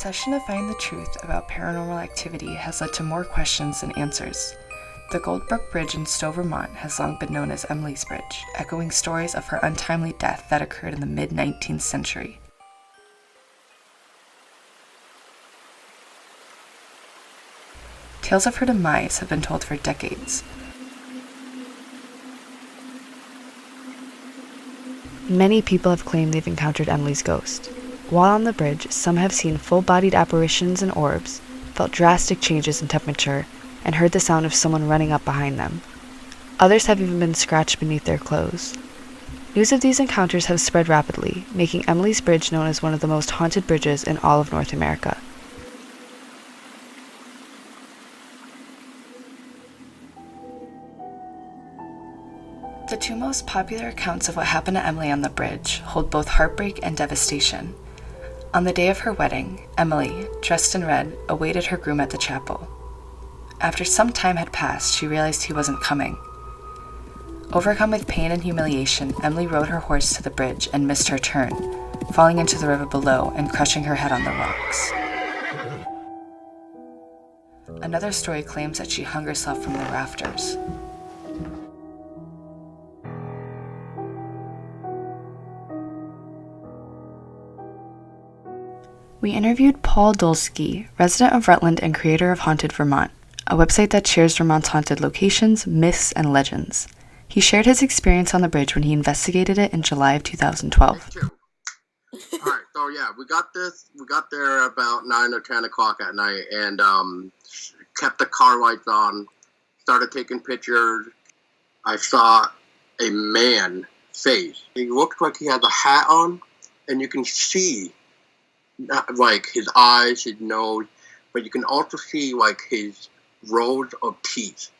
obsession to find the truth about paranormal activity has led to more questions than answers. The GoldBrook Bridge in Stowe, Vermont has long been known as Emily's Bridge, echoing stories of her untimely death that occurred in the mid-19th century. Tales of her demise have been told for decades. Many people have claimed they've encountered Emily's ghost. While on the bridge, some have seen full-bodied apparitions and orbs, felt drastic changes in temperature, and heard the sound of someone running up behind them. Others have even been scratched beneath their clothes. News of these encounters have spread rapidly, making Emily's Bridge known as one of the most haunted bridges in all of North America. The two most popular accounts of what happened to Emily on the bridge hold both heartbreak and devastation. On the day of her wedding, Emily, dressed in red, awaited her groom at the chapel. After some time had passed, she realized he wasn't coming. Overcome with pain and humiliation, Emily rode her horse to the bridge and missed her turn, falling into the river below and crushing her head on the rocks. Another story claims that she hung herself from the rafters. We interviewed Paul Dulski, resident of Rutland and creator of Haunted Vermont, a website that shares Vermont's haunted locations, myths, and legends. He shared his experience on the bridge when he investigated it in July of 2012. Alright, so yeah, we got there about 9 or 10 o'clock at night and kept the car lights on, started taking pictures. I saw a man face. He looked like he has a hat on, and you can see like his eyes, his nose, but you can also see like his rows of teeth.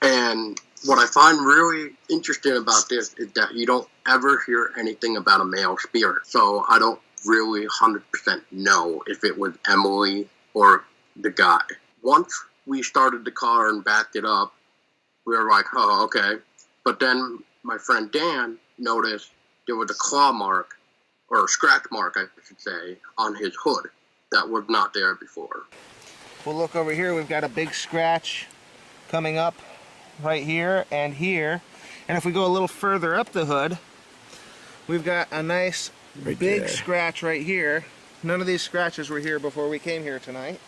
And what I find really interesting about this is that you don't ever hear anything about a male spirit. So I don't really 100% know if it was Emily or the guy. Once we started the car and backed it up, we were like, oh, okay. But then my friend Dan noticed there was a claw mark, or a scratch mark, I should say, on his hood that was not there before. We'll look over here. We've got a big scratch coming up right here and here. And if we go a little further up the hood, we've got a nice big scratch right here. None of these scratches were here before we came here tonight.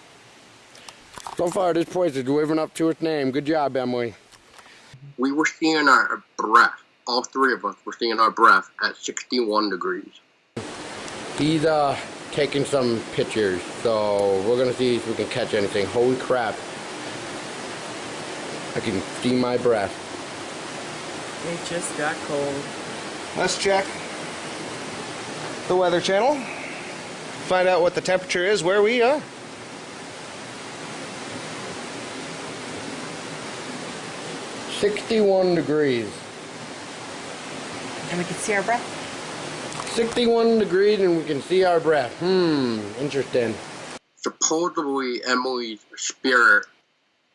So far, this place is living up to its name. Good job, Emily. We were seeing our breath. All three of us were seeing our breath at 61 degrees. He's taking some pictures, so we're gonna see if we can catch anything. Holy crap. I can see my breath. It just got cold. Let's check the Weather Channel. Find out what the temperature is where we are. "61 degrees. And we can see our breath. 61 degrees and we can see our breath. Interesting. Supposedly, Emily's spirit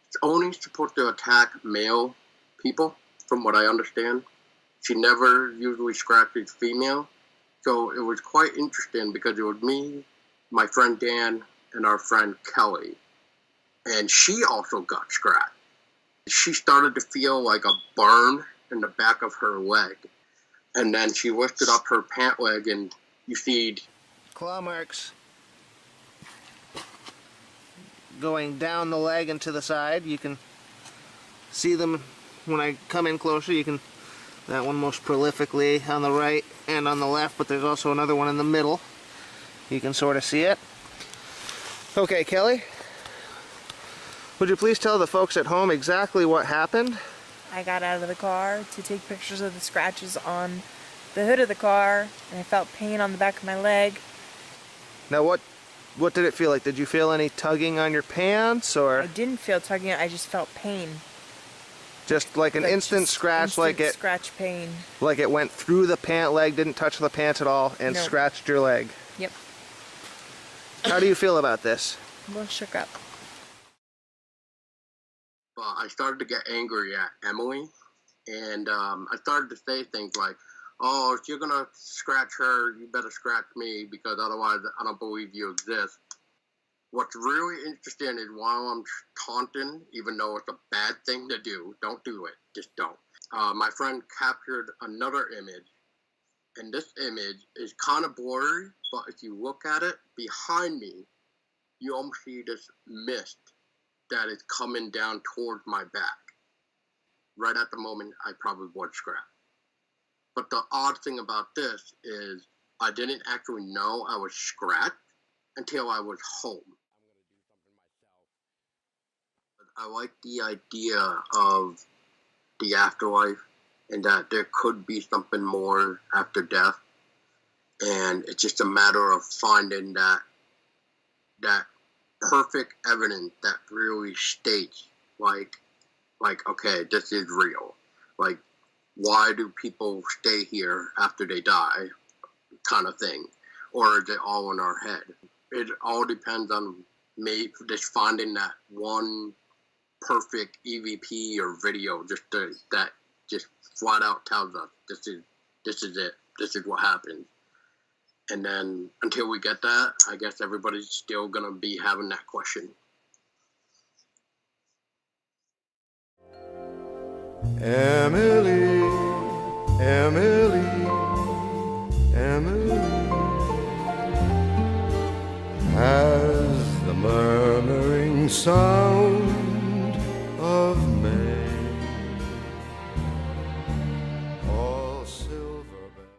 is only supposed to attack male people, from what I understand. She never usually scratches female. So it was quite interesting because it was me, my friend Dan, and our friend Kelly. And she also got scratched. She started to feel like a burn in the back of her leg. And then she lifted up her pant leg and you see claw marks going down the leg and to the side. You can see them when I come in closer. You can, that one most prolifically on the right and on the left, but there's also another one in the middle. You can sort of see it. Okay, Kelly, would you please tell the folks at home exactly what happened? I got out of the car to take pictures of the scratches on the hood of the car, and I felt pain on the back of my leg. Now what did it feel like? Did you feel any tugging on your pants, or? I didn't feel tugging, I just felt pain. Just like an instant scratch, like it scratch pain. Like it went through the pant leg, didn't touch the pants at all, and Nope. Scratched your leg. Yep. How do you feel about this? I'm a little shook up. I started to get angry at Emily, and I started to say things like, oh, if you're gonna scratch her, you better scratch me, because otherwise I don't believe you exist. What's really interesting is while I'm taunting, even though it's a bad thing to do, don't do it. Just don't. My friend captured another image, and this image is kind of blurry, but if you look at it behind me, you almost see this mist that is coming down towards my back. Right at the moment, I probably would scratch. But the odd thing about this is I didn't actually know I was scratched until I was home. I like the idea of the afterlife and that there could be something more after death. And it's just a matter of finding that perfect evidence that really states like, okay, this is real. Like, why do people stay here after they die, kind of thing? Or is it all in our head? It all depends on me just finding that one perfect EVP or video that just flat out tells us this is it. This is what happened. And then until we get that, I guess everybody's still gonna be having that question. Emily, Emily, Emily, has the murmuring sound